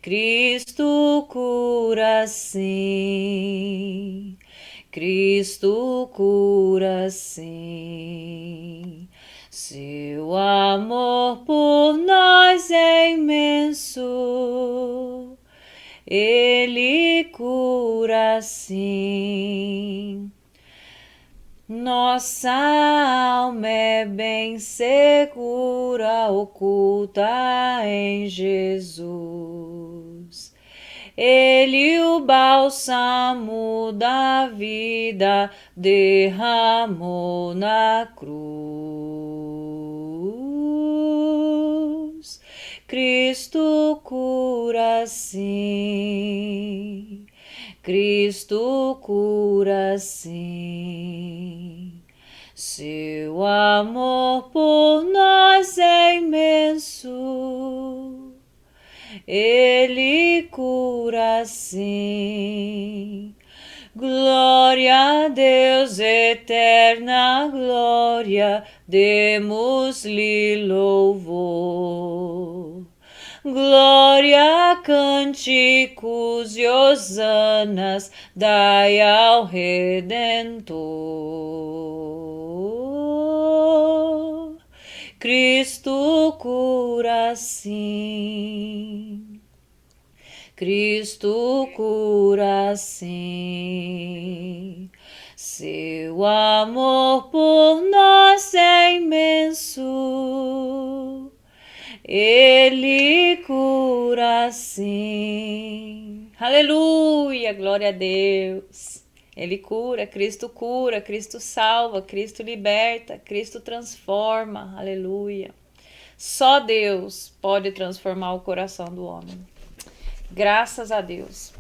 Cristo cura sim, Cristo cura sim. Seu amor por nós é imenso, Ele cura sim. Nossa alma é bem segura, oculta em Jesus. Ele, o bálsamo da vida, derramou na cruz. Cristo cura sim, Cristo cura sim. Seu amor por nós é imenso, Ele cura sim. Glória a Deus, eterna glória, demos-lhe louvor. Glória, cânticos e hosanas, dai ao Redentor. Cristo cura sim, Cristo cura sim. Seu amor por nós é imenso, Ele cura sim. Aleluia, glória a Deus. Ele cura, Cristo salva, Cristo liberta, Cristo transforma. Aleluia. Só Deus pode transformar o coração do homem. Graças a Deus.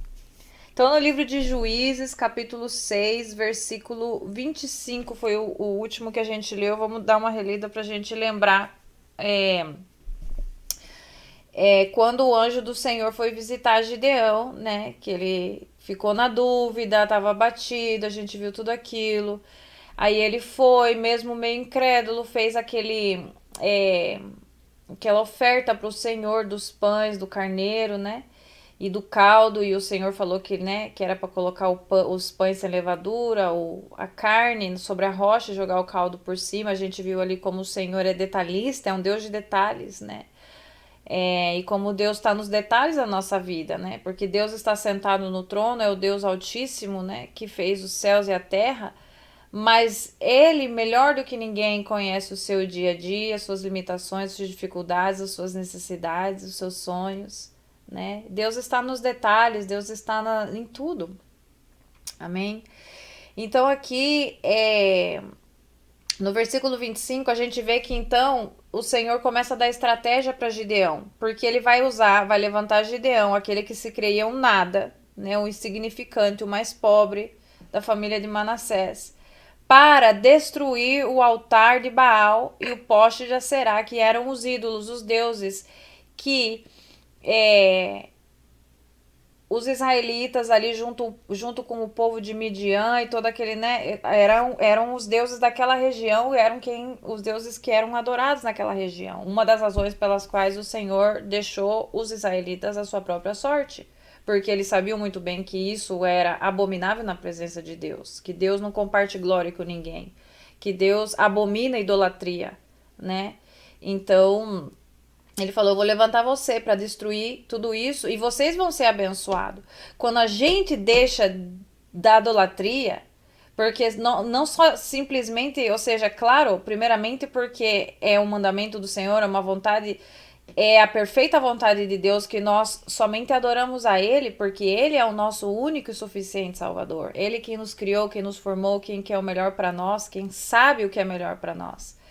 Então, no livro de Juízes, capítulo 6, versículo 25, foi o último que a gente leu. Vamos dar uma relida para a gente lembrar. Quando o anjo do Senhor foi visitar Gideão, né? Que ele ficou na dúvida, estava abatido, a gente viu tudo aquilo. Aí ele foi, mesmo meio incrédulo, fez aquela oferta para o Senhor dos pães, do carneiro, né? E do caldo, e o Senhor falou que, né, que era para colocar os pães sem levadura, ou a carne sobre a rocha e jogar o caldo por cima. A gente viu ali como o Senhor é detalhista, é um Deus de detalhes, né? E como Deus está nos detalhes da nossa vida, né? Porque Deus está sentado no trono, é o Deus Altíssimo, né? Que fez os céus e a terra, mas Ele, melhor do que ninguém, conhece o seu dia a dia, as suas limitações, as suas dificuldades, as suas necessidades, os seus sonhos, né? Deus está nos detalhes, Deus está em tudo. Amém? Então aqui, no versículo 25, a gente vê que então o Senhor começa a dar estratégia para Gideão, porque ele vai levantar Gideão, aquele que se creia um nada, né, o insignificante, o mais pobre da família de Manassés, para destruir o altar de Baal e o poste de Aserá, que eram os ídolos, os deuses que os israelitas ali junto com o povo de Midian e todo aquele, né, eram os deuses daquela região, os deuses que eram adorados naquela região. Uma das razões pelas quais o Senhor deixou os israelitas à sua própria sorte, porque eles sabiam muito bem que isso era abominável na presença de Deus, que Deus não comparte glória com ninguém, que Deus abomina a idolatria, né? Então, ele falou: eu vou levantar você para destruir tudo isso e vocês vão ser abençoados. Quando a gente deixa da idolatria, porque não só simplesmente, ou seja, claro, primeiramente porque é um mandamento do Senhor, é uma vontade, é a perfeita vontade de Deus que nós somente adoramos a Ele, porque Ele é o nosso único e suficiente Salvador. Ele quem nos criou, quem nos formou, quem quer o melhor para nós, quem sabe o que é melhor para nós.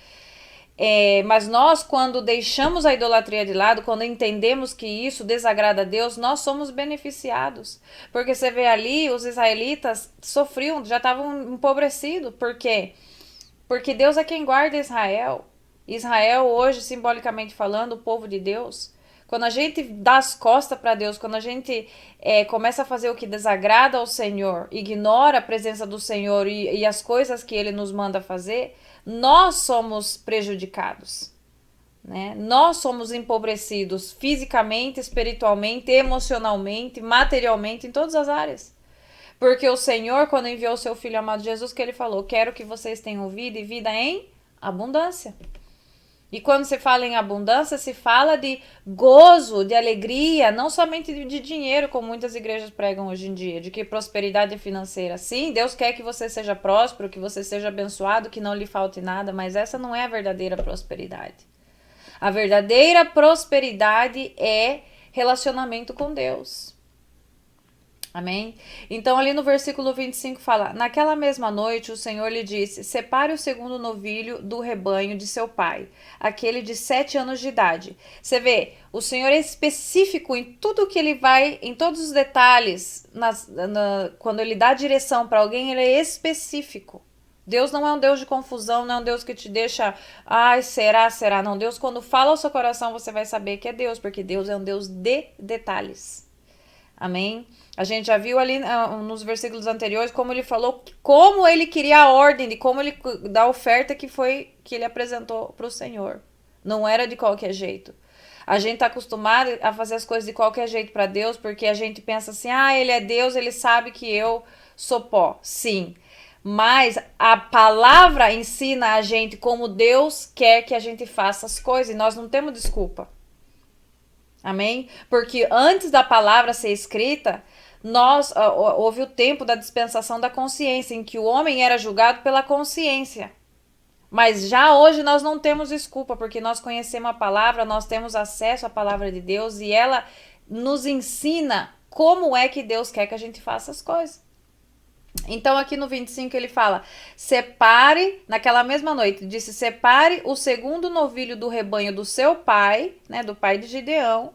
Mas nós, quando deixamos a idolatria de lado, quando entendemos que isso desagrada a Deus, nós somos beneficiados. Porque você vê ali, os israelitas sofriam, já estavam empobrecidos. Por quê? Porque Deus é quem guarda Israel. Israel, hoje, simbolicamente falando, o povo de Deus. Quando a gente dá as costas para Deus, quando a gente começa a fazer o que desagrada ao Senhor, ignora a presença do Senhor e as coisas que Ele nos manda fazer, nós somos prejudicados. né? Nós somos empobrecidos fisicamente, espiritualmente, emocionalmente, materialmente, em todas as áreas. Porque o Senhor, quando enviou o seu Filho amado Jesus, que ele falou, quero que vocês tenham vida e vida em abundância. E quando se fala em abundância, se fala de gozo, de alegria, não somente de dinheiro, como muitas igrejas pregam hoje em dia, de que prosperidade é financeira. Sim, Deus quer que você seja próspero, que você seja abençoado, que não lhe falte nada, mas essa não é a verdadeira prosperidade. A verdadeira prosperidade é relacionamento com Deus. Amém? Então, ali no versículo 25 fala: naquela mesma noite o Senhor lhe disse: separe o segundo novilho do rebanho de seu pai, aquele de 7 anos de idade. Você vê, o Senhor é específico em tudo que ele vai, em todos os detalhes, quando ele dá direção para alguém, ele é específico. Deus não é um Deus de confusão, não é um Deus que te deixa, ai, será, será. Não, Deus, quando fala ao seu coração, você vai saber que é Deus, porque Deus é um Deus de detalhes. Amém? A gente já viu ali nos versículos anteriores como ele falou, como ele queria a ordem, de como ele da oferta que ele apresentou para o Senhor. Não era de qualquer jeito. A gente está acostumado a fazer as coisas de qualquer jeito para Deus, porque a gente pensa assim, ele é Deus, ele sabe que eu sou pó. Sim, mas a palavra ensina a gente como Deus quer que a gente faça as coisas, e nós não temos desculpa. Amém? Porque antes da palavra ser escrita, houve o tempo da dispensação da consciência, em que o homem era julgado pela consciência. Mas já hoje nós não temos desculpa, porque nós conhecemos a palavra, nós temos acesso à palavra de Deus e ela nos ensina como é que Deus quer que a gente faça as coisas. Então aqui no 25 ele fala, separe, naquela mesma noite, disse, separe o segundo novilho do rebanho do seu pai, né, do pai de Gideão,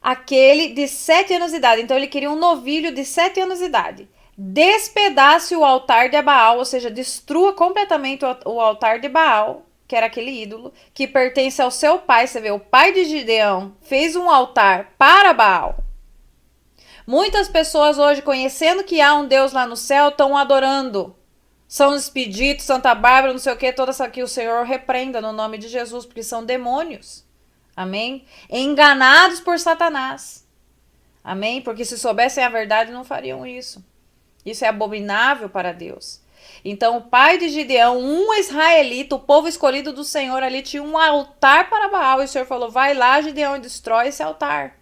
aquele de 7 anos de idade. Então ele queria um novilho de 7 anos de idade. Despedace o altar de Baal, ou seja, destrua completamente o altar de Baal, que era aquele ídolo, que pertence ao seu pai. Você vê, o pai de Gideão fez um altar para Baal. Muitas pessoas hoje, conhecendo que há um Deus lá no céu, estão adorando. São Expedito, Santa Bárbara, não sei o que, todas aqui o Senhor repreenda no nome de Jesus, porque são demônios. Amém? Enganados por Satanás. Amém? Porque se soubessem a verdade, não fariam isso. Isso é abominável para Deus. Então, o pai de Gideão, um israelita, o povo escolhido do Senhor ali, tinha um altar para Baal. E o Senhor falou, vai lá, Gideão, e destrói esse altar.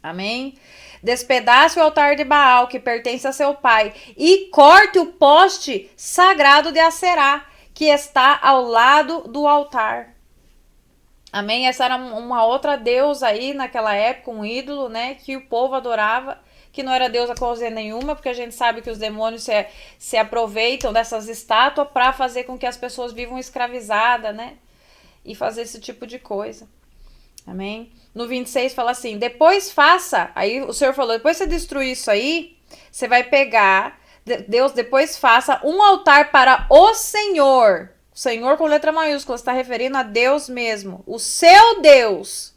Amém? Despedace o altar de Baal, que pertence a seu pai, e corte o poste sagrado de Aserá, que está ao lado do altar. Amém? Essa era uma outra deusa aí naquela época, um ídolo, né, que o povo adorava, que não era deusa coisa nenhuma, porque a gente sabe que os demônios se aproveitam dessas estátuas para fazer com que as pessoas vivam escravizadas, né, e fazer esse tipo de coisa. Amém? No 26 fala assim, depois faça, aí o Senhor falou, depois você destruir isso aí, você vai pegar, Deus depois faça um altar para o Senhor com letra maiúscula, está referindo a Deus mesmo, o seu Deus.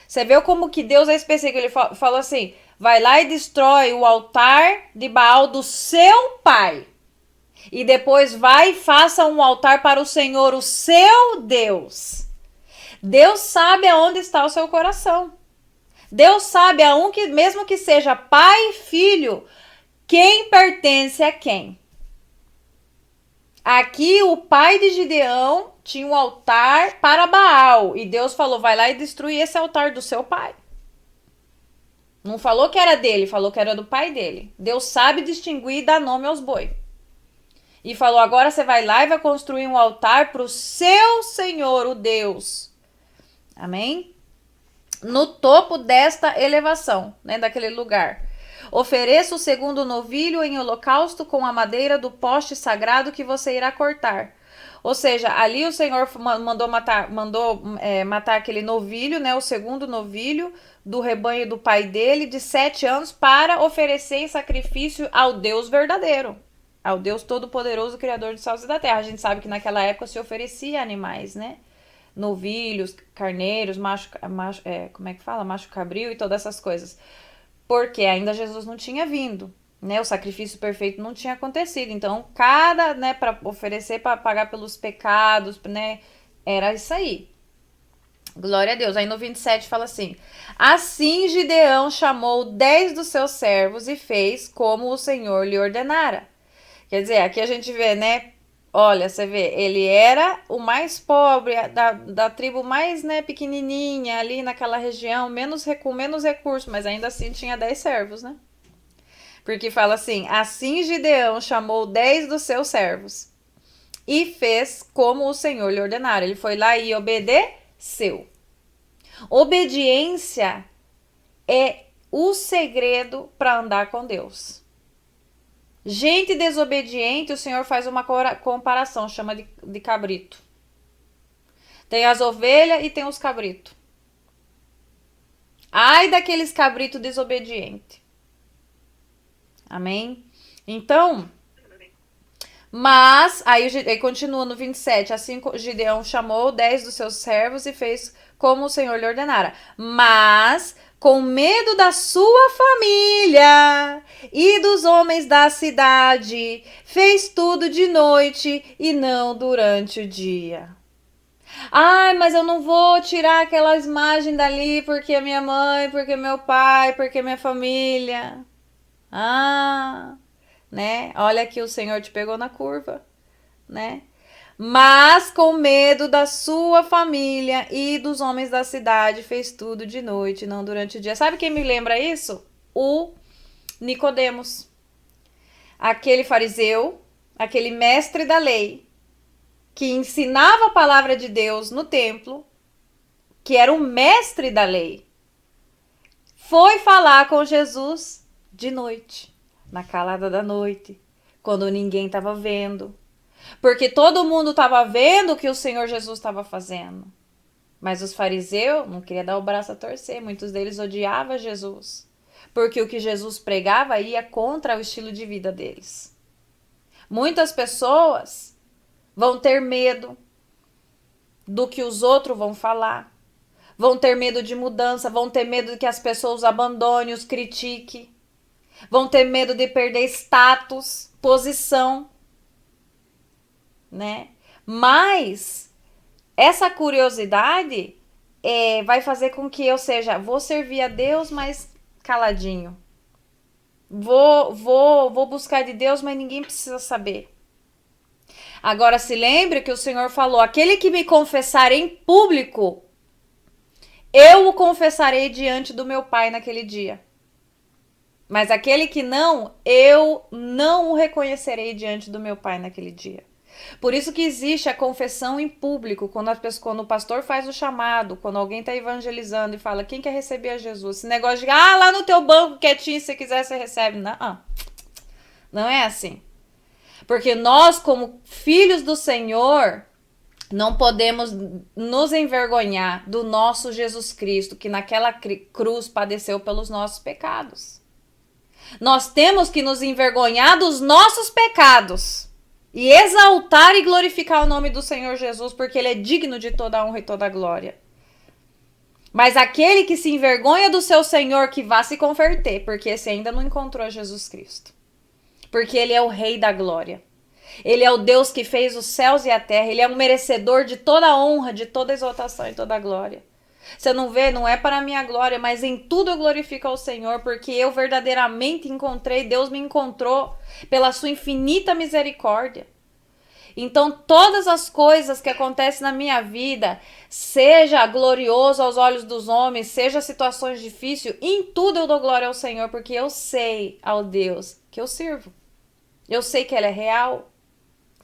Você vê como que Deus é específico, ele falou assim, vai lá e destrói o altar de Baal do seu pai, e depois vai e faça um altar para o Senhor, o seu Deus. Deus sabe aonde está o seu coração. Deus sabe aonde, mesmo que seja pai e filho, quem pertence a quem. Aqui o pai de Gideão tinha um altar para Baal. E Deus falou, vai lá e destrui esse altar do seu pai. Não falou que era dele, falou que era do pai dele. Deus sabe distinguir e dar nome aos boi. E falou, agora você vai lá e vai construir um altar para o seu Senhor, o Deus. Amém? No topo desta elevação, né, daquele lugar. Ofereça o segundo novilho em holocausto com a madeira do poste sagrado que você irá cortar. Ou seja, ali o Senhor mandou matar aquele novilho, né, o segundo novilho do rebanho do pai dele, de 7 anos, para oferecer em sacrifício ao Deus verdadeiro, ao Deus todo-poderoso, Criador dos céus e da terra. A gente sabe que naquela época se oferecia animais, né? Novilhos, carneiros, macho cabril e todas essas coisas. Porque ainda Jesus não tinha vindo, né? O sacrifício perfeito não tinha acontecido. Então, né, para oferecer para pagar pelos pecados, né, era isso aí. Glória a Deus. Aí no 27 fala assim: assim Gideão chamou 10 dos seus servos e fez como o Senhor lhe ordenara. Quer dizer, aqui a gente vê, né? Olha, você vê, ele era o mais pobre, da tribo mais, né, pequenininha ali naquela região, com menos recursos, mas ainda assim tinha 10 servos, né? Porque fala assim Gideão chamou 10 dos seus servos e fez como o Senhor lhe ordenara. Ele foi lá e obedeceu. Obediência é o segredo para andar com Deus. Gente desobediente, o Senhor faz uma comparação, chama de cabrito. Tem as ovelhas e tem os cabritos. Ai daqueles cabritos desobedientes. Amém? Então, mas, aí continua no 27, assim Gideão chamou 10 dos seus servos e fez como o Senhor lhe ordenara. Mas, com medo da sua família e dos homens da cidade, fez tudo de noite e não durante o dia. Ai, mas eu não vou tirar aquelas imagens dali porque é minha mãe, porque é meu pai, porque é minha família. Né? Olha que o Senhor te pegou na curva, né? Mas com medo da sua família e dos homens da cidade, fez tudo de noite, não durante o dia. Sabe quem me lembra isso? O Nicodemos. Aquele fariseu, aquele mestre da lei, que ensinava a palavra de Deus no templo, que era o mestre da lei, foi falar com Jesus de noite, na calada da noite, quando ninguém estava vendo. Porque todo mundo estava vendo o que o Senhor Jesus estava fazendo. Mas os fariseus não queriam dar o braço a torcer. Muitos deles odiavam Jesus. Porque o que Jesus pregava ia contra o estilo de vida deles. Muitas pessoas vão ter medo do que os outros vão falar. Vão ter medo de mudança. Vão ter medo de que as pessoas os abandonem, os critiquem. Vão ter medo de perder status, posição, né? Mas essa curiosidade vai fazer com que eu vou servir a Deus, mas caladinho. Vou buscar de Deus, mas ninguém precisa saber. Agora se lembre que o Senhor falou: aquele que me confessar em público, eu o confessarei diante do meu Pai naquele dia. Mas aquele que não, eu não o reconhecerei diante do meu Pai naquele dia. Por isso que existe a confissão em público, quando o pastor faz o chamado, quando alguém está evangelizando e fala: quem quer receber a Jesus? Esse negócio de, lá no teu banco quietinho, se quiser você recebe. Não, não é assim. Porque nós, como filhos do Senhor, não podemos nos envergonhar do nosso Jesus Cristo, que naquela cruz padeceu pelos nossos pecados. Nós temos que nos envergonhar dos nossos pecados e exaltar e glorificar o nome do Senhor Jesus, porque Ele é digno de toda a honra e toda a glória. Mas aquele que se envergonha do seu Senhor, que vá se converter, porque esse ainda não encontrou Jesus Cristo. Porque Ele é o Rei da glória. Ele é o Deus que fez os céus e a terra. Ele é um merecedor de toda a honra, de toda a exaltação e toda a glória. Você não vê? Não é para a minha glória, mas em tudo eu glorifico ao Senhor, porque eu verdadeiramente encontrei, Deus me encontrou pela sua infinita misericórdia. Então, todas as coisas que acontecem na minha vida, seja glorioso aos olhos dos homens, seja situações difíceis, em tudo eu dou glória ao Senhor, porque eu sei ao Deus que eu sirvo. Eu sei que Ele é real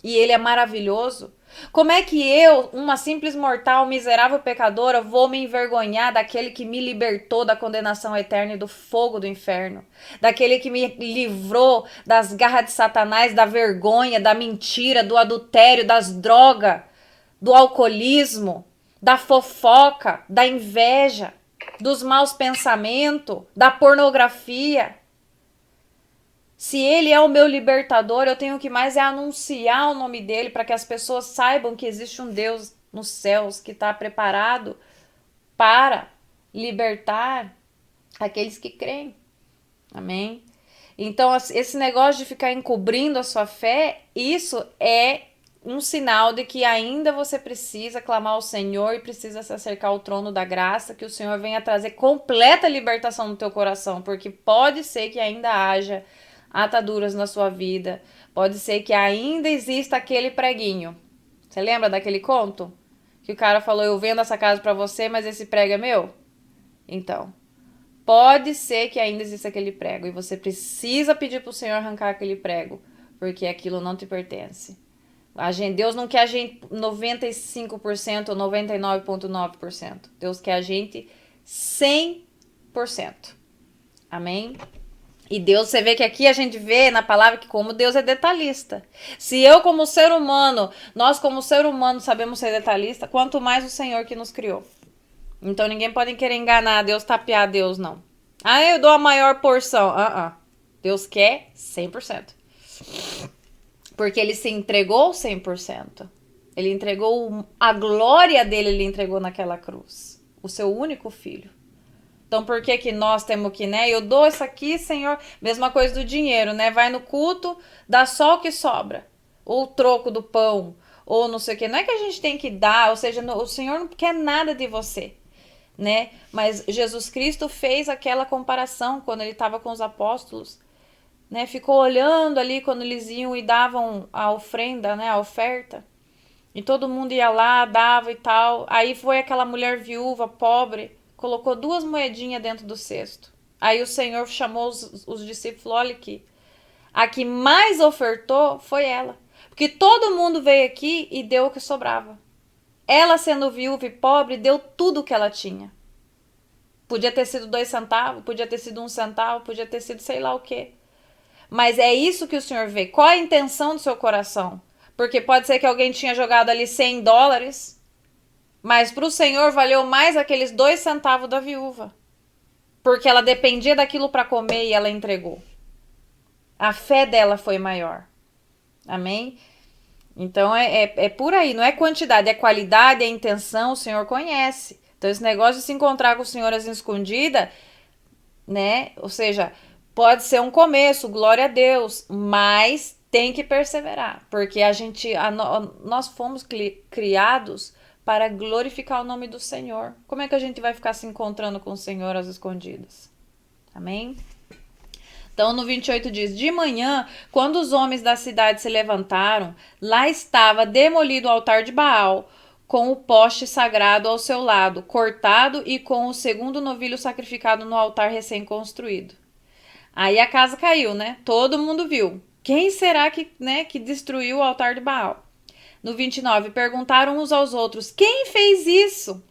e Ele é maravilhoso. Como é que eu, uma simples mortal, miserável pecadora, vou me envergonhar daquele que me libertou da condenação eterna e do fogo do inferno? Daquele que me livrou das garras de Satanás, da vergonha, da mentira, do adultério, das drogas, do alcoolismo, da fofoca, da inveja, dos maus pensamentos, da pornografia. Se Ele é o meu libertador, eu tenho que mais anunciar o nome dele para que as pessoas saibam que existe um Deus nos céus que está preparado para libertar aqueles que creem. Amém? Então, esse negócio de ficar encobrindo a sua fé, isso é um sinal de que ainda você precisa clamar ao Senhor e precisa se acercar ao trono da graça, que o Senhor venha trazer completa libertação no teu coração, porque pode ser que ainda haja ataduras na sua vida, pode ser que ainda exista aquele preguinho. Você lembra daquele conto? Que o cara falou, eu vendo essa casa para você, mas esse prego é meu? Então, pode ser que ainda exista aquele prego e você precisa pedir para o Senhor arrancar aquele prego, porque aquilo não te pertence. Deus não quer a gente 95% ou 99,9%. Deus quer a gente 100%. Amém? E Deus, você vê que aqui a gente vê na palavra que como Deus é detalhista. Se eu como ser humano, nós como ser humano sabemos ser detalhista, quanto mais o Senhor que nos criou. Então ninguém pode querer enganar Deus, tapear Deus, não. Ah, eu dou a maior porção. Deus quer 100%. Porque ele se entregou 100%. Ele entregou a glória dele, ele entregou naquela cruz. O seu único filho. Então, por que que nós temos que, né? Eu dou isso aqui, Senhor. Mesma coisa do dinheiro, né? Vai no culto, dá só o que sobra. Ou o troco do pão, ou não sei o que. Não é que a gente tem que dar, ou seja, o Senhor não quer nada de você, né? Mas Jesus Cristo fez aquela comparação quando ele estava com os apóstolos. Né, ficou olhando ali quando eles iam e davam a ofrenda, né, a oferta. E todo mundo ia lá, dava e tal. Aí foi aquela mulher viúva, pobre, colocou 2 moedinhas dentro do cesto. Aí o Senhor chamou os discípulos e falou, olha aqui, a que mais ofertou foi ela. Porque todo mundo veio aqui e deu o que sobrava. Ela, sendo viúva e pobre, deu tudo o que ela tinha. Podia ter sido 2 centavos, podia ter sido 1 centavo, podia ter sido sei lá o quê. Mas é isso que o Senhor vê. Qual a intenção do seu coração? Porque pode ser que alguém tinha jogado ali $100, mas para o Senhor valeu mais aqueles 2 centavos da viúva. Porque ela dependia daquilo para comer e ela entregou. A fé dela foi maior. Amém? Então é por aí. Não é quantidade, é qualidade, é intenção. O Senhor conhece. Então esse negócio de se encontrar com o Senhor às escondidas, né? Ou seja, pode ser um começo, glória a Deus, mas tem que perseverar, porque nós fomos criados para glorificar o nome do Senhor. Como é que a gente vai ficar se encontrando com o Senhor às escondidas? Amém? Então, no 28 diz, de manhã, quando os homens da cidade se levantaram, lá estava demolido o altar de Baal, com o poste sagrado ao seu lado, cortado e com o segundo novilho sacrificado no altar recém-construído. Aí a casa caiu, né? Todo mundo viu. Quem será que destruiu o altar de Baal? No 29, perguntaram uns aos outros, quem fez isso?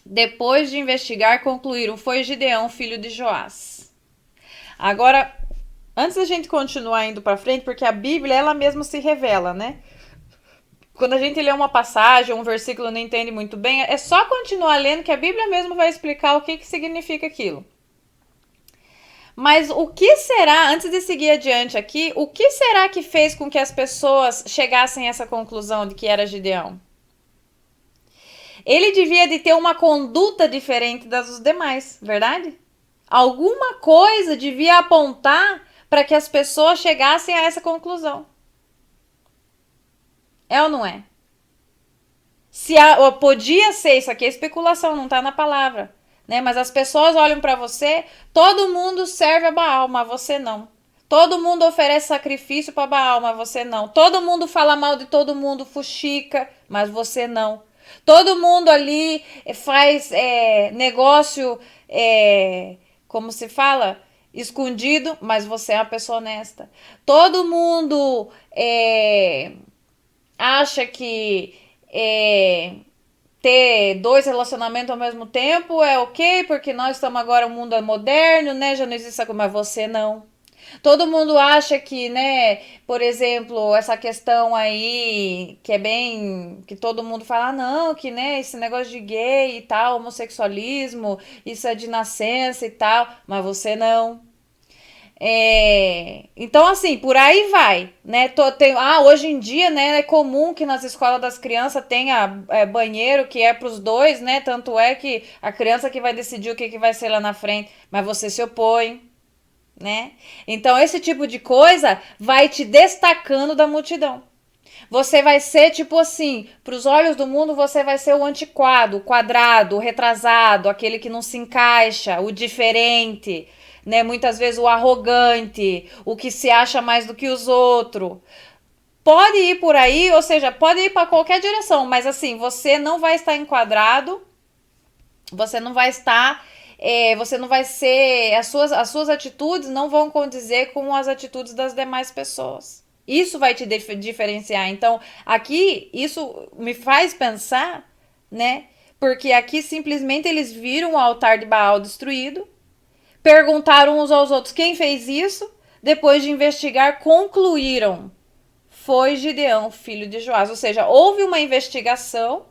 Depois de investigar, concluíram, foi Gideão, filho de Joás. Agora, antes da gente continuar indo para frente, porque a Bíblia, ela mesma se revela, né? Quando a gente lê uma passagem, um versículo não entende muito bem, é só continuar lendo que a Bíblia mesmo vai explicar o que significa aquilo. Mas o que será, antes de seguir adiante aqui, o que será que fez com que as pessoas chegassem a essa conclusão de que era Gideão? Ele devia de ter uma conduta diferente das demais, verdade? Alguma coisa devia apontar para que as pessoas chegassem a essa conclusão. É ou não é? Podia ser, isso aqui é especulação, não está na palavra. Né? Mas as pessoas olham para você, todo mundo serve a Baal, mas você não. Todo mundo oferece sacrifício para Baal, mas você não. Todo mundo fala mal de todo mundo, fuxica, mas você não. Todo mundo ali faz negócio, como se fala, escondido, mas você é uma pessoa honesta. Todo mundo acha que ter 2 relacionamentos ao mesmo tempo é ok, porque nós estamos agora, o mundo é moderno, né? Já não existe essa coisa, mas você não. Todo mundo acha que, né, por exemplo, essa questão aí, que é bem, que todo mundo fala, não, que, né, esse negócio de gay e tal, homossexualismo, isso é de nascença e tal, mas você não. Então, assim, por aí vai, né? Hoje em dia, né, é comum que nas escolas das crianças tenha banheiro que é para os dois, né? Tanto é que a criança que vai decidir o que vai ser lá na frente, mas você se opõe, né? Então, esse tipo de coisa vai te destacando da multidão. Você vai ser tipo assim, para os olhos do mundo você vai ser o antiquado, o quadrado, o retrasado, aquele que não se encaixa, o diferente, né? Muitas vezes o arrogante, o que se acha mais do que os outros. Pode ir por aí, ou seja, pode ir para qualquer direção, mas assim, você não vai estar enquadrado, você não vai estar, você não vai ser, as suas atitudes não vão condizer com as atitudes das demais pessoas. Isso vai te diferenciar. Então, aqui, isso me faz pensar, né? Porque aqui simplesmente eles viram o altar de Baal destruído, perguntaram uns aos outros quem fez isso, depois de investigar, concluíram: foi Gideão, filho de Joás. Ou seja, houve uma investigação,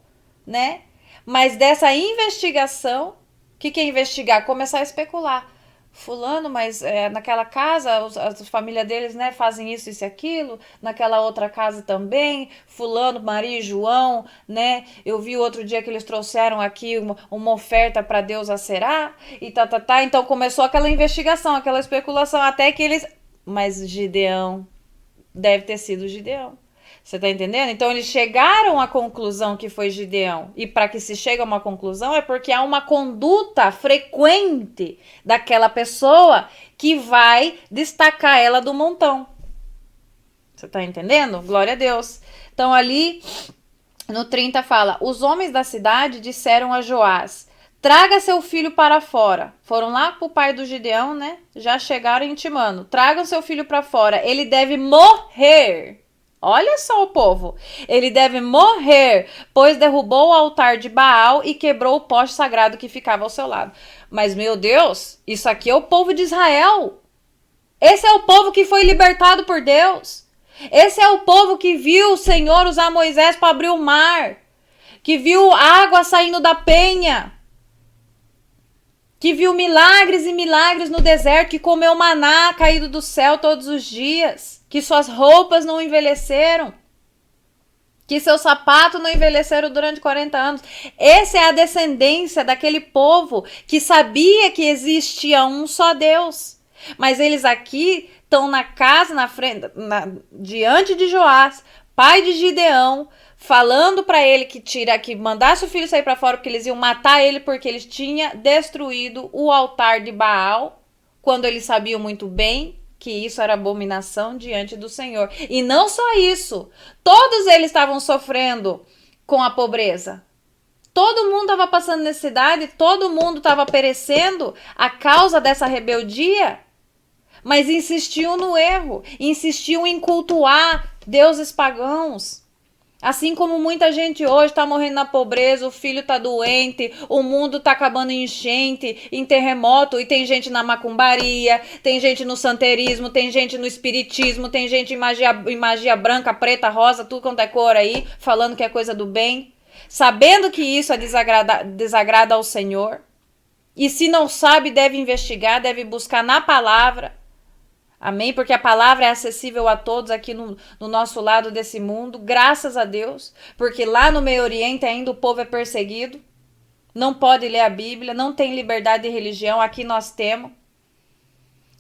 né? Mas dessa investigação, o que é investigar? Começar a especular. Fulano, mas naquela casa, a família deles, né, fazem isso, isso e aquilo. Naquela outra casa também. Fulano, Maria e João, né? Eu vi outro dia que eles trouxeram aqui uma oferta para Deus a Será. E tá. Então começou aquela investigação, aquela especulação, até que eles... Mas Gideão, deve ter sido Gideão. Você tá entendendo? Então eles chegaram à conclusão que foi Gideão. E para que se chegue a uma conclusão é porque há uma conduta frequente daquela pessoa que vai destacar ela do montão. Você tá entendendo? Glória a Deus. Então ali no 30 fala: os homens da cidade disseram a Joás: traga seu filho para fora. Foram lá pro pai do Gideão, né? Já chegaram intimando: tragam seu filho para fora. Ele deve morrer. Olha só o povo. Ele deve morrer, pois derrubou o altar de Baal e quebrou o poste sagrado que ficava ao seu lado. Mas, meu Deus, isso aqui é o povo de Israel. Esse é o povo que foi libertado por Deus. Esse é o povo que viu o Senhor usar Moisés para abrir o mar, que viu água saindo da penha, que viu milagres e milagres no deserto, que comeu maná caído do céu todos os dias, que suas roupas não envelheceram, que seus sapatos não envelheceram durante 40 anos. Essa é a descendência daquele povo que sabia que existia um só Deus. Mas eles aqui estão na casa, na frente, diante de Joás, pai de Gideão, falando para ele que mandasse o filho sair para fora, porque eles iam matar ele, porque eles tinham destruído o altar de Baal, quando eles sabiam muito bem que isso era abominação diante do Senhor. E não só isso, todos eles estavam sofrendo com a pobreza. Todo mundo estava passando necessidade, todo mundo estava perecendo a causa dessa rebeldia, mas insistiam no erro, insistiam em cultuar deuses pagãos. Assim como muita gente hoje está morrendo na pobreza, o filho está doente, o mundo está acabando em enchente, em terremoto, e tem gente na macumbaria, tem gente no santerismo, tem gente no espiritismo, tem gente em magia branca, preta, rosa, tudo quanto é cor aí, falando que é coisa do bem, sabendo que isso desagrada ao Senhor. E se não sabe, deve investigar, deve buscar na palavra. Amém? Porque a palavra é acessível a todos aqui no nosso lado desse mundo, graças a Deus, porque lá no Meio Oriente ainda o povo é perseguido, não pode ler a Bíblia, não tem liberdade de religião, aqui nós temos.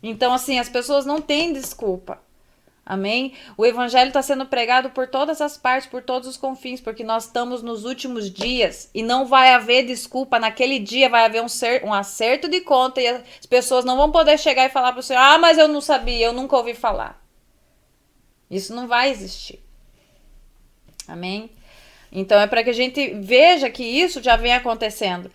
Então, assim, as pessoas não têm desculpa. Amém? O evangelho está sendo pregado por todas as partes, por todos os confins, porque nós estamos nos últimos dias e não vai haver desculpa. Naquele dia vai haver um acerto de conta e as pessoas não vão poder chegar e falar para o Senhor: ah, mas eu não sabia, eu nunca ouvi falar. Isso não vai existir. Amém? Então é para que a gente veja que isso já vem acontecendo.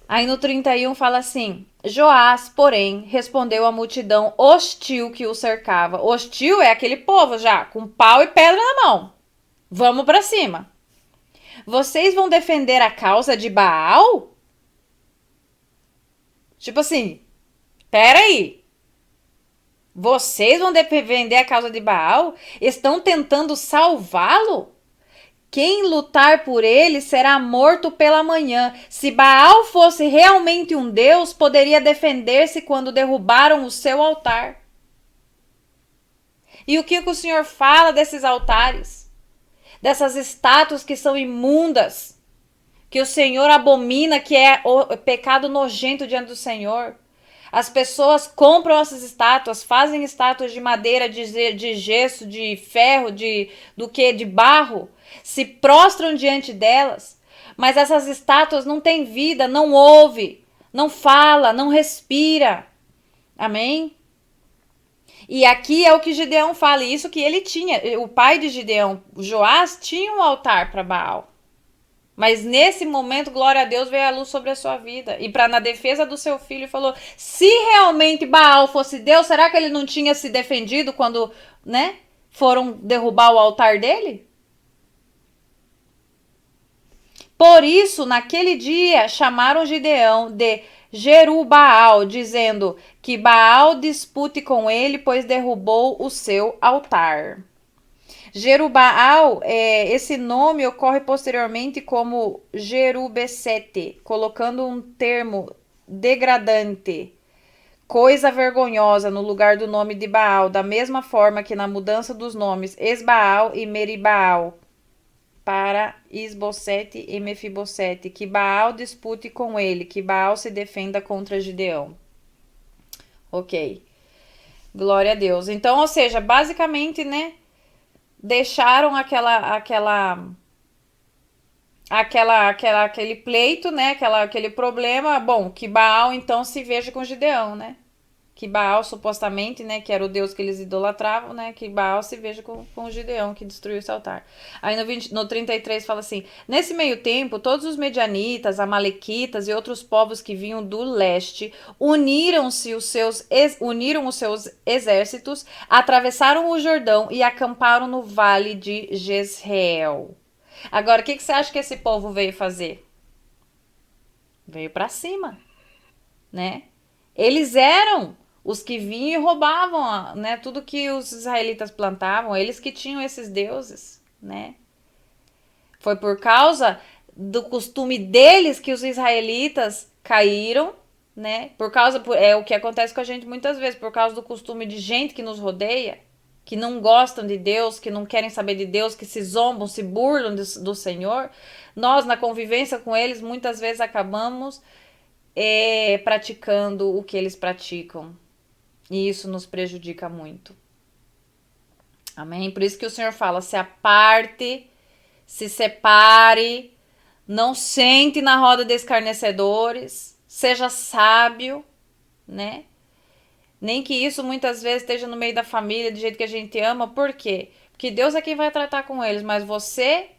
Aí no 31 fala assim: Joás, porém, respondeu à multidão hostil que o cercava. Hostil é aquele povo já, com pau e pedra na mão. Vamos pra cima. Vocês vão defender a causa de Baal? Tipo assim, peraí. Vocês vão defender a causa de Baal? Estão tentando salvá-lo? Quem lutar por ele será morto pela manhã. Se Baal fosse realmente um deus, poderia defender-se quando derrubaram o seu altar. E o que o Senhor fala desses altares? Dessas estátuas que são imundas, que o Senhor abomina, que é o pecado nojento diante do Senhor. As pessoas compram essas estátuas, fazem estátuas de madeira, de gesso, de ferro, de barro, se prostram diante delas, mas essas estátuas não têm vida, não ouve, não fala, não respira. Amém? E aqui é o que Gideão fala, e isso que ele tinha. O pai de Gideão, Joás, tinha um altar para Baal. Mas nesse momento, glória a Deus, veio a luz sobre a sua vida. E na defesa do seu filho, falou: se realmente Baal fosse Deus, será que ele não tinha se defendido quando, né, foram derrubar o altar dele? Por isso, naquele dia, chamaram Gideão de Jerubaal, dizendo que Baal dispute com ele, pois derrubou o seu altar. Jerubaal, esse nome ocorre posteriormente como Jerubecete, colocando um termo degradante, coisa vergonhosa, no lugar do nome de Baal, da mesma forma que na mudança dos nomes Esbaal e Meribaal para Isbosete e Mefibosete, que Baal dispute com ele, que Baal se defenda contra Gideão. Ok. Glória a Deus. Então, ou seja, basicamente, né, deixaram aquele pleito, né, aquele problema, bom, que Baal então se veja com Gideão, né? Que Baal, supostamente, né, que era o Deus que eles idolatravam, né, que Baal se veja com o Gideão, que destruiu esse altar. Aí no 33 fala assim: nesse meio tempo, todos os medianitas, amalequitas e outros povos que vinham do leste uniram os seus exércitos, atravessaram o Jordão e acamparam no vale de Jezreel. Agora, o que você acha que esse povo veio fazer? Veio para cima, né? Eles eram os que vinham e roubavam, né, tudo que os israelitas plantavam, eles que tinham esses deuses, né? Foi por causa do costume deles que os israelitas caíram, né? É o que acontece com a gente muitas vezes, por causa do costume de gente que nos rodeia, que não gostam de Deus, que não querem saber de Deus, que se zombam, se burlam do Senhor. Nós, na convivência com eles, muitas vezes acabamos praticando o que eles praticam. E isso nos prejudica muito. Amém? Por isso que o Senhor fala: se aparte, se separe, não sente na roda de escarnecedores, seja sábio, né? Nem que isso muitas vezes esteja no meio da família, do jeito que a gente ama. Por quê? Porque Deus é quem vai tratar com eles, mas você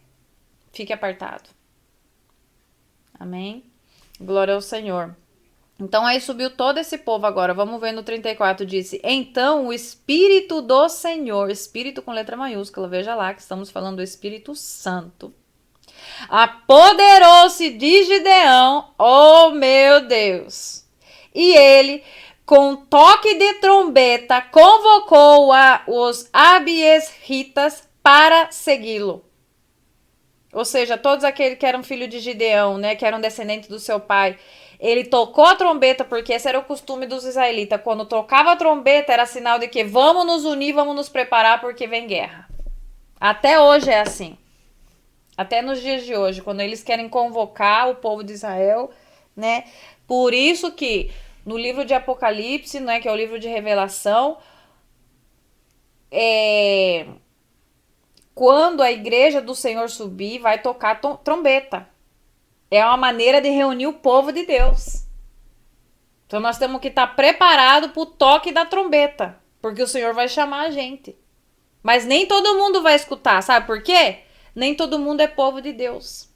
fique apartado. Amém? Glória ao Senhor. Então aí subiu todo esse povo agora. Vamos ver no 34, disse: então o Espírito do Senhor, Espírito com letra maiúscula, veja lá que estamos falando do Espírito Santo, apoderou-se de Gideão, oh meu Deus, e ele, com toque de trombeta, convocou os abiesritas para segui-lo. Ou seja, todos aqueles que eram filhos de Gideão, né, que eram descendentes do seu pai. Ele tocou a trombeta, porque esse era o costume dos israelitas. Quando tocava a trombeta, era sinal de que vamos nos unir, vamos nos preparar, porque vem guerra. Até hoje é assim. Até nos dias de hoje, quando eles querem convocar o povo de Israel, né? Por isso que no livro de Apocalipse, né, que é o livro de Revelação, quando a igreja do Senhor subir, vai tocar trombeta. É uma maneira de reunir o povo de Deus. Então nós temos que estar preparados para o toque da trombeta, porque o Senhor vai chamar a gente. Mas nem todo mundo vai escutar, sabe por quê? Nem todo mundo é povo de Deus.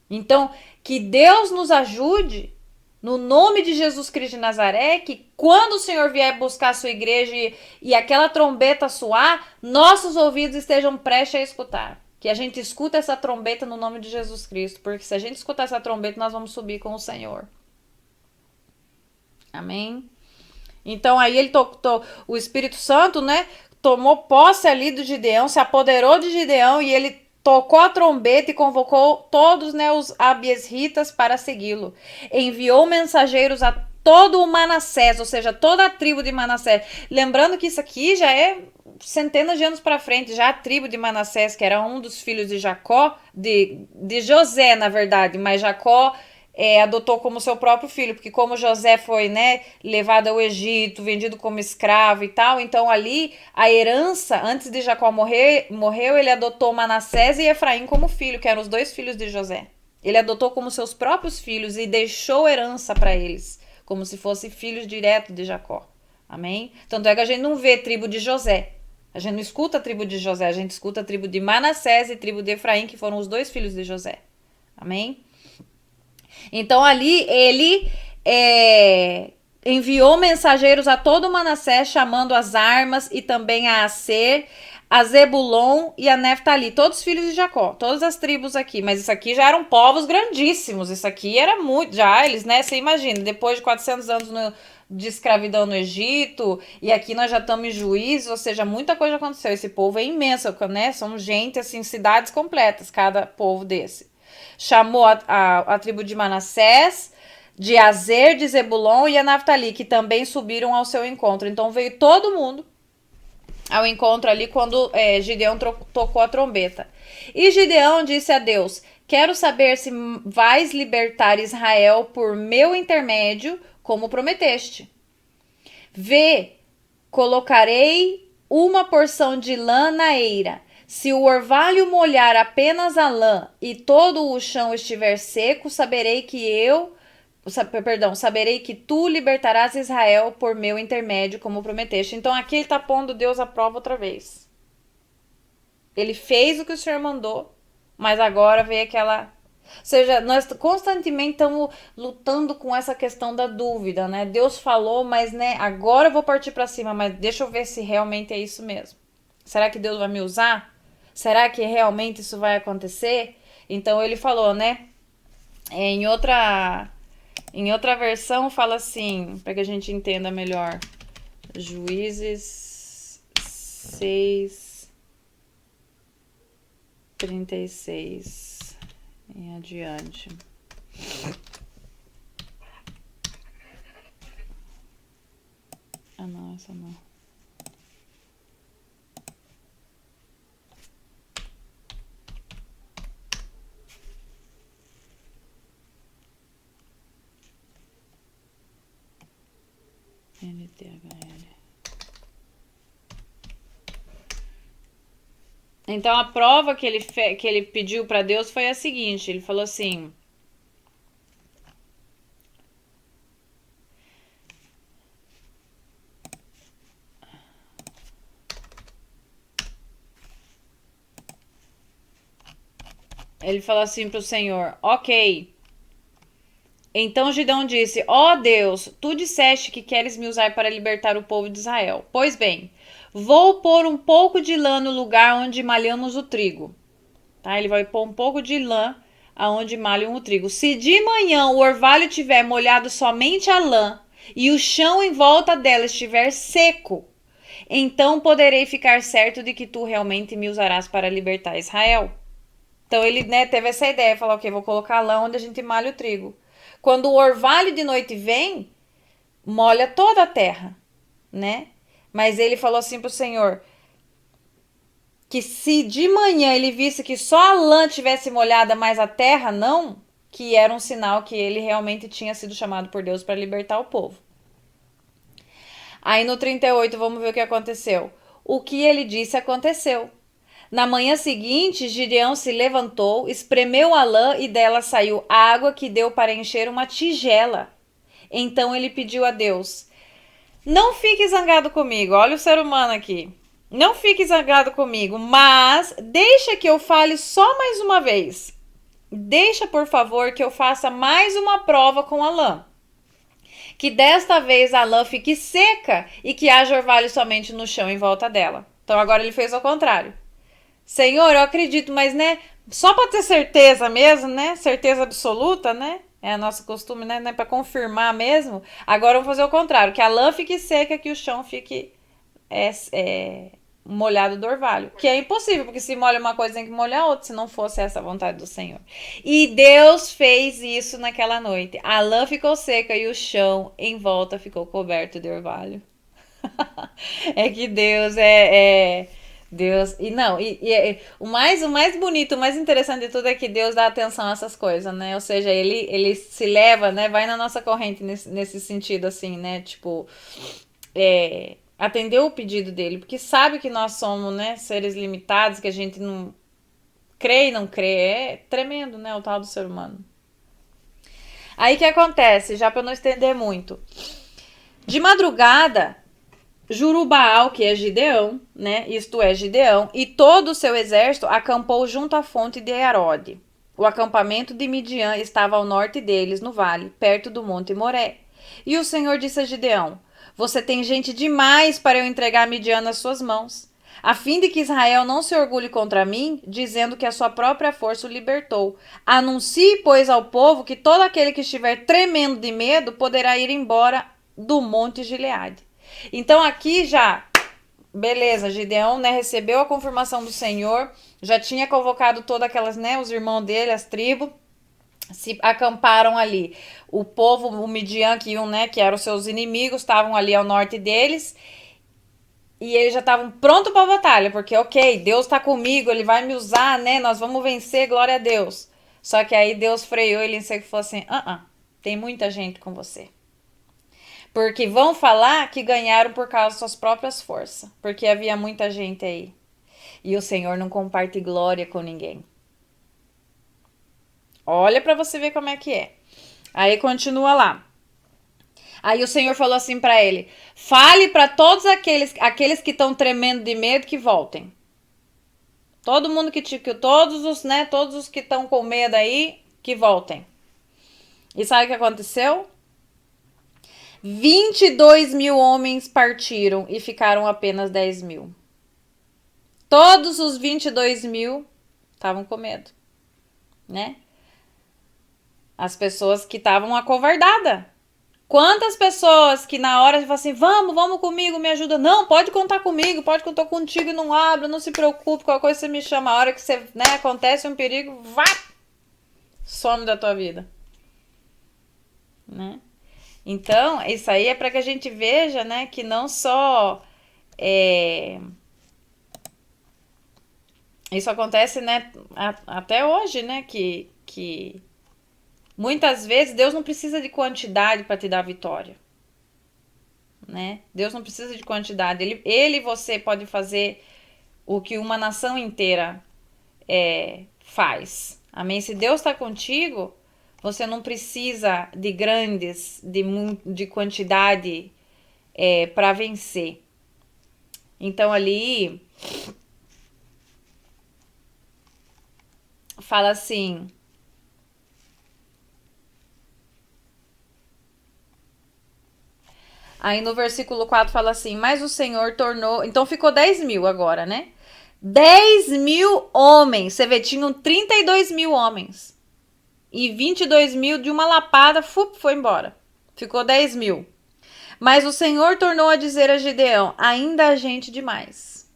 Então, que Deus nos ajude, no nome de Jesus Cristo de Nazaré, que quando o Senhor vier buscar a sua igreja e aquela trombeta soar, nossos ouvidos estejam prestes a escutar. Que a gente escuta essa trombeta no nome de Jesus Cristo, porque se a gente escutar essa trombeta, nós vamos subir com o Senhor. Amém? Então aí ele o Espírito Santo, né, tomou posse ali do Gideão, se apoderou de Gideão e ele tocou a trombeta e convocou todos, né, os abiesritas para segui-lo. Enviou mensageiros a todo o Manassés, ou seja, toda a tribo de Manassés. Lembrando que isso aqui já é centenas de anos para frente, já a tribo de Manassés, que era um dos filhos de Jacó, de José, na verdade, mas Jacó adotou como seu próprio filho, porque como José foi, né, levado ao Egito, vendido como escravo e tal, então ali a herança, antes de Jacó morreu, ele adotou Manassés e Efraim como filho, que eram os dois filhos de José. Ele adotou como seus próprios filhos e deixou herança para eles, como se fossem filhos diretos de Jacó. Amém? Tanto é que a gente não vê tribo de José. A gente não escuta a tribo de José, a gente escuta a tribo de Manassés e a tribo de Efraim, que foram os dois filhos de José. Amém? Então ali ele enviou mensageiros a todo Manassés, chamando as armas e também a Aser, a Zebulon e a Neftali, todos filhos de Jacó, todas as tribos aqui, mas isso aqui já eram povos grandíssimos, isso aqui era muito, já eles, né, você imagina, depois de 400 anos de escravidão no Egito, e aqui nós já estamos em Juízes, ou seja, muita coisa aconteceu, esse povo é imenso, né, são gente, assim, cidades completas, cada povo desse. Chamou a tribo de Manassés, de Aser, de Zebulon e a Naftali, que também subiram ao seu encontro, então veio todo mundo ao encontro ali quando Gideão tocou a trombeta. E Gideão disse a Deus: quero saber se vais libertar Israel por meu intermédio, como prometeste. Vê, colocarei uma porção de lã na eira. Se o orvalho molhar apenas a lã e todo o chão estiver seco, saberei que tu libertarás Israel por meu intermédio, como prometeste. Então aqui ele está pondo Deus à prova outra vez. Ele fez o que o Senhor mandou, mas agora veio aquela... Ou seja, nós constantemente estamos lutando com essa questão da dúvida, né? Deus falou, mas né, agora eu vou partir para cima, mas deixa eu ver se realmente é isso mesmo. Será que Deus vai me usar? Será que realmente isso vai acontecer? Então ele falou, né? Em outra versão fala assim, para que a gente entenda melhor. Juízes 6:36 em adiante. Ah, não, essa não. NTHL. Então a prova que ele pediu para Deus foi a seguinte, ele falou assim: ele falou assim pro Senhor: ok. Então Gideão disse: ó Deus, tu disseste que queres me usar para libertar o povo de Israel. Pois bem, vou pôr um pouco de lã no lugar onde malhamos o trigo. Tá? Ele vai pôr um pouco de lã aonde malham o trigo. Se de manhã o orvalho tiver molhado somente a lã e o chão em volta dela estiver seco, então poderei ficar certo de que tu realmente me usarás para libertar Israel. Então ele, né, teve essa ideia, falou: ok, vou colocar lã onde a gente malha o trigo. Quando o orvalho de noite vem, molha toda a terra, né? Mas ele falou assim pro Senhor, que se de manhã ele visse que só a lã tivesse molhada, mas a terra não, que era um sinal que ele realmente tinha sido chamado por Deus para libertar o povo. Aí no 38, vamos ver o que aconteceu. O que ele disse aconteceu. Na manhã seguinte, Gideão se levantou, espremeu a lã e dela saiu água que deu para encher uma tigela. Então ele pediu a Deus: não fique zangado comigo. Olha o ser humano aqui. Não fique zangado comigo, mas deixa que eu fale só mais uma vez. Deixa, por favor, que eu faça mais uma prova com a lã. Que desta vez a lã fique seca e que haja orvalho somente no chão em volta dela. Então agora ele fez ao contrário. Senhor, eu acredito, mas né, só para ter certeza mesmo, né? Certeza absoluta, né? É a nossa costume, né? Para confirmar mesmo. Agora vamos fazer o contrário, que a lã fique seca, que o chão fique molhado do orvalho. Que é impossível, porque se molha uma coisa tem que molhar outra, se não fosse essa a vontade do Senhor. E Deus fez isso naquela noite. A lã ficou seca e o chão em volta ficou coberto de orvalho. É que Deus Deus, e não, o mais bonito, o mais interessante de tudo é que Deus dá atenção a essas coisas, né? Ou seja, ele se leva, né? Vai na nossa corrente nesse sentido, assim, né? Tipo, atendeu o pedido dele, porque sabe que nós somos, né, seres limitados, que a gente não crê e não crê. É tremendo, né? O tal do ser humano. Aí que acontece, já pra não estender muito. De madrugada, Jurubaal, que é Gideão, né? Isto é Gideão, e todo o seu exército acampou junto à fonte de Herode. O acampamento de Midian estava ao norte deles, no vale, perto do monte Moré. E o Senhor disse a Gideão: Você tem gente demais para eu entregar Midian nas suas mãos, a fim de que Israel não se orgulhe contra mim, dizendo que a sua própria força o libertou. Anuncie, pois, ao povo que todo aquele que estiver tremendo de medo poderá ir embora do monte Gileade. Então aqui já, beleza, Gideão, né, recebeu a confirmação do Senhor, já tinha convocado todas aquelas, né, os irmãos dele, as tribos, se acamparam ali. O povo, o Midian, que eram seus inimigos, estavam ali ao norte deles, e eles já estavam prontos para a batalha, porque, ok, Deus está comigo, ele vai me usar, né, nós vamos vencer, glória a Deus. Só que aí Deus freou ele e falou assim, tem muita gente com você. Porque vão falar que ganharam por causa das suas próprias forças. Porque havia muita gente aí. E o Senhor não comparte glória com ninguém. Olha para você ver como é que é. Aí continua lá. Aí o Senhor falou assim para ele: Fale para todos aqueles que estão tremendo de medo que voltem. Todo mundo todos os que estão com medo aí, que voltem. E sabe o que aconteceu? 22.000 homens partiram e ficaram apenas 10.000. Todos os 22.000 estavam com medo, né? As pessoas que estavam acovardadas. Quantas pessoas que na hora falam assim, vamos comigo, me ajuda. Não, pode contar comigo, pode contar contigo, não abra, não se preocupe, qualquer coisa você me chama. A hora que você, né, acontece um perigo, vá, some da tua vida, né? Então, isso aí é para que a gente veja, né, que não só isso acontece, né, até hoje, né, que muitas vezes Deus não precisa de quantidade para te dar vitória, né? Deus não precisa de quantidade. Ele e você pode fazer o que uma nação inteira faz. Amém? Se Deus está contigo, você não precisa de de quantidade para vencer. Então ali fala assim. Aí no versículo 4 fala assim: Mas o Senhor tornou. Então ficou 10.000 agora, né? 10.000 homens. Você vê, tinham 32.000 homens. E 22.000 de uma lapada, foi embora. Ficou 10.000. Mas o Senhor tornou a dizer a Gideão: Ainda há gente demais.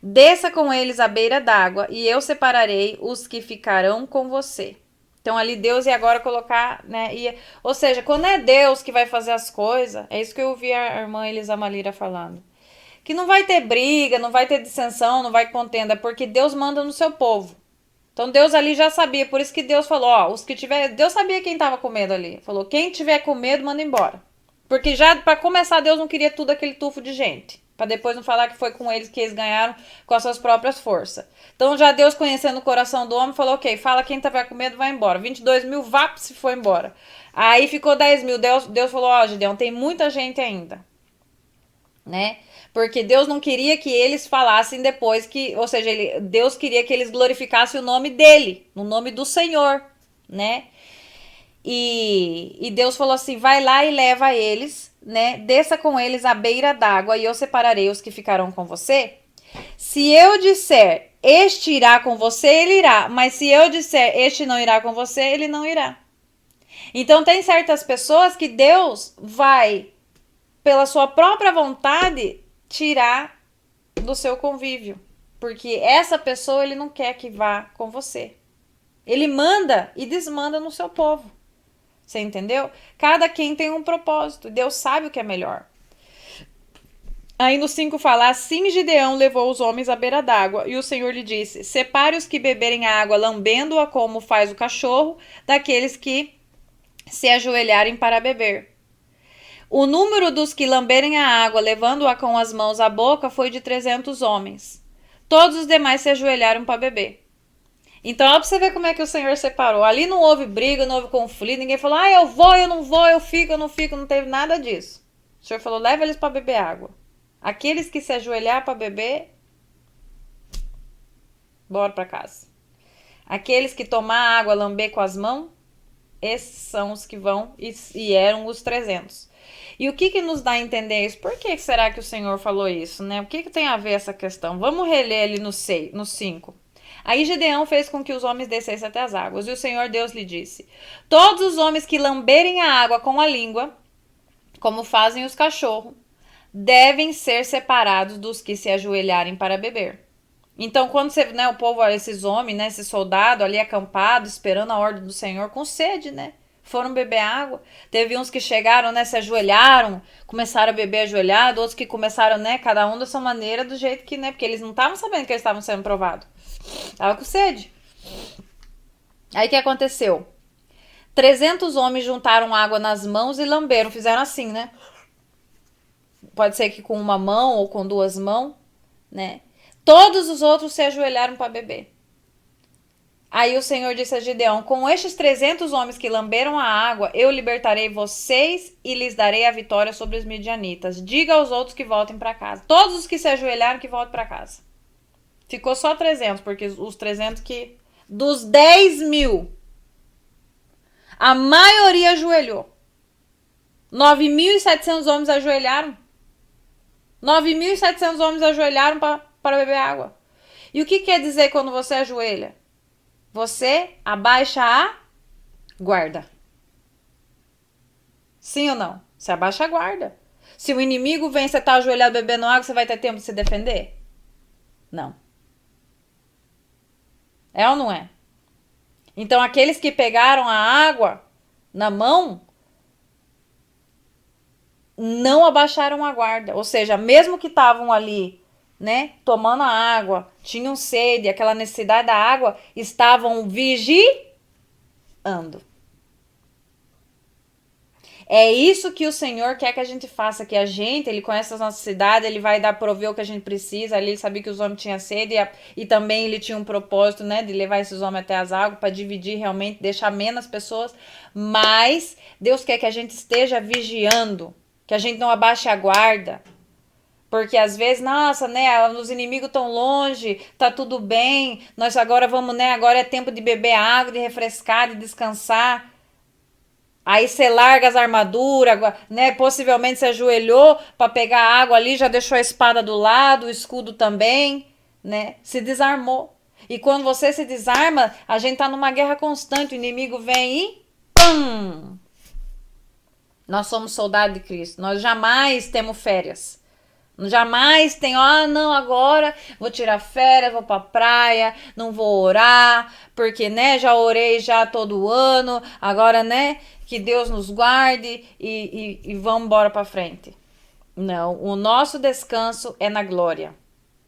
Desça com eles à beira d'água, e eu separarei os que ficarão com você. Então ali Deus ia agora colocar, né? Ou seja, quando é Deus que vai fazer as coisas, é isso que eu ouvi a irmã Elisa Malira falando. Que não vai ter briga, não vai ter dissensão, não vai contenda, porque Deus manda no seu povo. Então Deus ali já sabia, por isso que Deus falou, os que tiver, Deus sabia quem tava com medo ali. Falou, quem tiver com medo, manda embora. Porque já para começar Deus não queria tudo aquele tufo de gente. Para depois não falar que foi com eles que eles ganharam com as suas próprias forças. Então já Deus conhecendo o coração do homem, falou, ok, fala quem tiver com medo, vai embora. 22.000, vá, se foi embora. Aí ficou 10.000, Deus falou, Gideão, tem muita gente ainda. Né? Porque Deus não queria que eles falassem depois que, ou seja, Deus queria que eles glorificassem o nome dele, no nome do Senhor, né? E Deus falou assim, vai lá e leva eles, né? Desça com eles à beira d'água e eu separarei os que ficarão com você. Se eu disser, este irá com você, ele irá. Mas se eu disser, este não irá com você, ele não irá. Então tem certas pessoas que Deus vai, pela sua própria vontade, tirar do seu convívio. Porque essa pessoa ele não quer que vá com você. Ele manda e desmanda no seu povo. Você entendeu? Cada quem tem um propósito. Deus sabe o que é melhor. Aí no 5 fala, assim Gideão levou os homens à beira d'água, e o Senhor lhe disse, separe os que beberem a água lambendo-a como faz o cachorro, daqueles que se ajoelharem para beber. O número dos que lamberem a água, levando-a com as mãos à boca, foi de 300 homens. Todos os demais se ajoelharam para beber. Então, ó, pra você ver como é que o Senhor separou. Ali não houve briga, não houve conflito, ninguém falou, eu vou, eu não vou, eu fico, não teve nada disso. O Senhor falou, leva eles para beber água. Aqueles que se ajoelhar para beber, bora para casa. Aqueles que tomar água, lamber com as mãos, esses são os que vão, e eram os 300. E o que nos dá a entender isso? Por que será que o Senhor falou isso, né? O que tem a ver essa questão? Vamos reler ali no 5. Aí Gideão fez com que os homens descessem até as águas, e o Senhor Deus lhe disse, todos os homens que lamberem a água com a língua, como fazem os cachorros, devem ser separados dos que se ajoelharem para beber. Então, quando você, né, o povo, esses homens, né, esses soldados ali acampados, esperando a ordem do Senhor, com sede, né, foram beber água. Teve uns que chegaram, né, se ajoelharam, começaram a beber ajoelhado, outros que começaram, né, cada um da sua maneira, do jeito que, né, porque eles não estavam sabendo que eles estavam sendo provados. Estavam com sede. Aí o que aconteceu? 300 homens juntaram água nas mãos e lamberam, fizeram assim, né? Pode ser que com uma mão ou com duas mãos, né? Todos os outros se ajoelharam para beber. Aí o Senhor disse a Gideão, com estes 300 homens que lamberam a água, eu libertarei vocês e lhes darei a vitória sobre os midianitas. Diga aos outros que voltem para casa. Todos os que se ajoelharam que voltem para casa. Ficou só 300, porque os 300 que... Dos 10 mil, a maioria ajoelhou. 9.700 homens ajoelharam. 9.700 homens ajoelharam para beber água. E o que quer dizer quando você ajoelha? Você abaixa a guarda. Sim ou não? Você abaixa a guarda. Se o inimigo vem, você tá ajoelhado bebendo água, você vai ter tempo de se defender? Não. É ou não é? Então, aqueles que pegaram a água na mão não abaixaram a guarda. Ou seja, mesmo que estavam ali, né, tomando a água, tinham sede, aquela necessidade da água, estavam vigiando. É isso que o Senhor quer que a gente faça, que a gente, Ele conhece as nossas cidades, Ele vai dar prover o que a gente precisa, ali Ele sabia que os homens tinham sede e também Ele tinha um propósito, né, de levar esses homens até as águas, para dividir realmente, deixar menos pessoas, mas Deus quer que a gente esteja vigiando, que a gente não abaixe a guarda, porque às vezes, nossa, né, os inimigos estão longe, tá tudo bem, nós agora vamos, né, agora é tempo de beber água, de refrescar, de descansar. Aí você larga as armaduras, né? Possivelmente você ajoelhou para pegar água ali, já deixou a espada do lado, o escudo também, né? Se desarmou. E quando você se desarma, a gente tá numa guerra constante, o inimigo vem e pam! Nós somos soldados de Cristo. Nós jamais temos férias. Jamais tem, não, agora vou tirar férias, vou pra praia, não vou orar, porque, né, já orei já todo ano, agora, né, que Deus nos guarde e vamos embora pra frente. Não, o nosso descanso é na glória.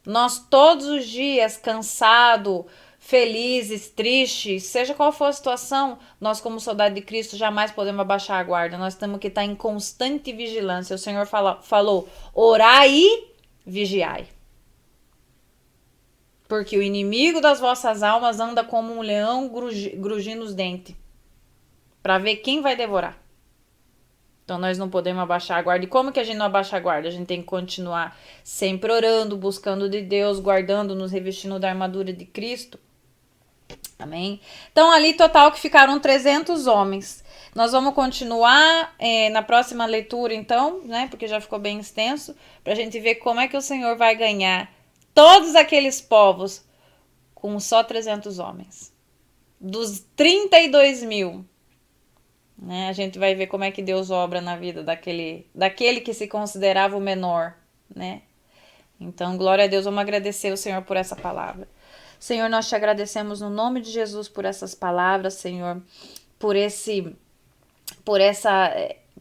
Nós todos os dias, cansado, felizes, tristes, seja qual for a situação, nós como soldado de Cristo jamais podemos abaixar a guarda. Nós temos que estar em constante vigilância. O Senhor falou, orai e vigiai. Porque o inimigo das vossas almas anda como um leão grugindo os dentes, para ver quem vai devorar. Então nós não podemos abaixar a guarda. E como que a gente não abaixa a guarda? A gente tem que continuar sempre orando, buscando de Deus, guardando, nos revestindo da armadura de Cristo. Amém? Então ali total que ficaram 300 homens. Nós vamos continuar na próxima leitura então, né? Porque já ficou bem extenso. Pra gente ver como é que o Senhor vai ganhar todos aqueles povos com só 300 homens. Dos 32 mil. Né? A gente vai ver como é que Deus obra na vida daquele que se considerava o menor, né? Então, glória a Deus, vamos agradecer o Senhor por essa palavra. Senhor, nós te agradecemos no nome de Jesus por essas palavras, Senhor, por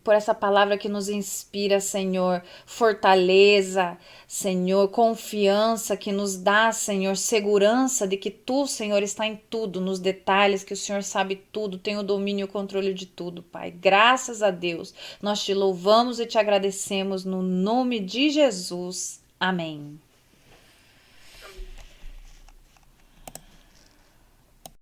por essa palavra que nos inspira, Senhor, fortaleza, Senhor, confiança que nos dá, Senhor, segurança de que Tu, Senhor, está em tudo, nos detalhes, que o Senhor sabe tudo, tem o domínio e o controle de tudo, Pai. Graças a Deus, nós te louvamos e te agradecemos no nome de Jesus. Amém.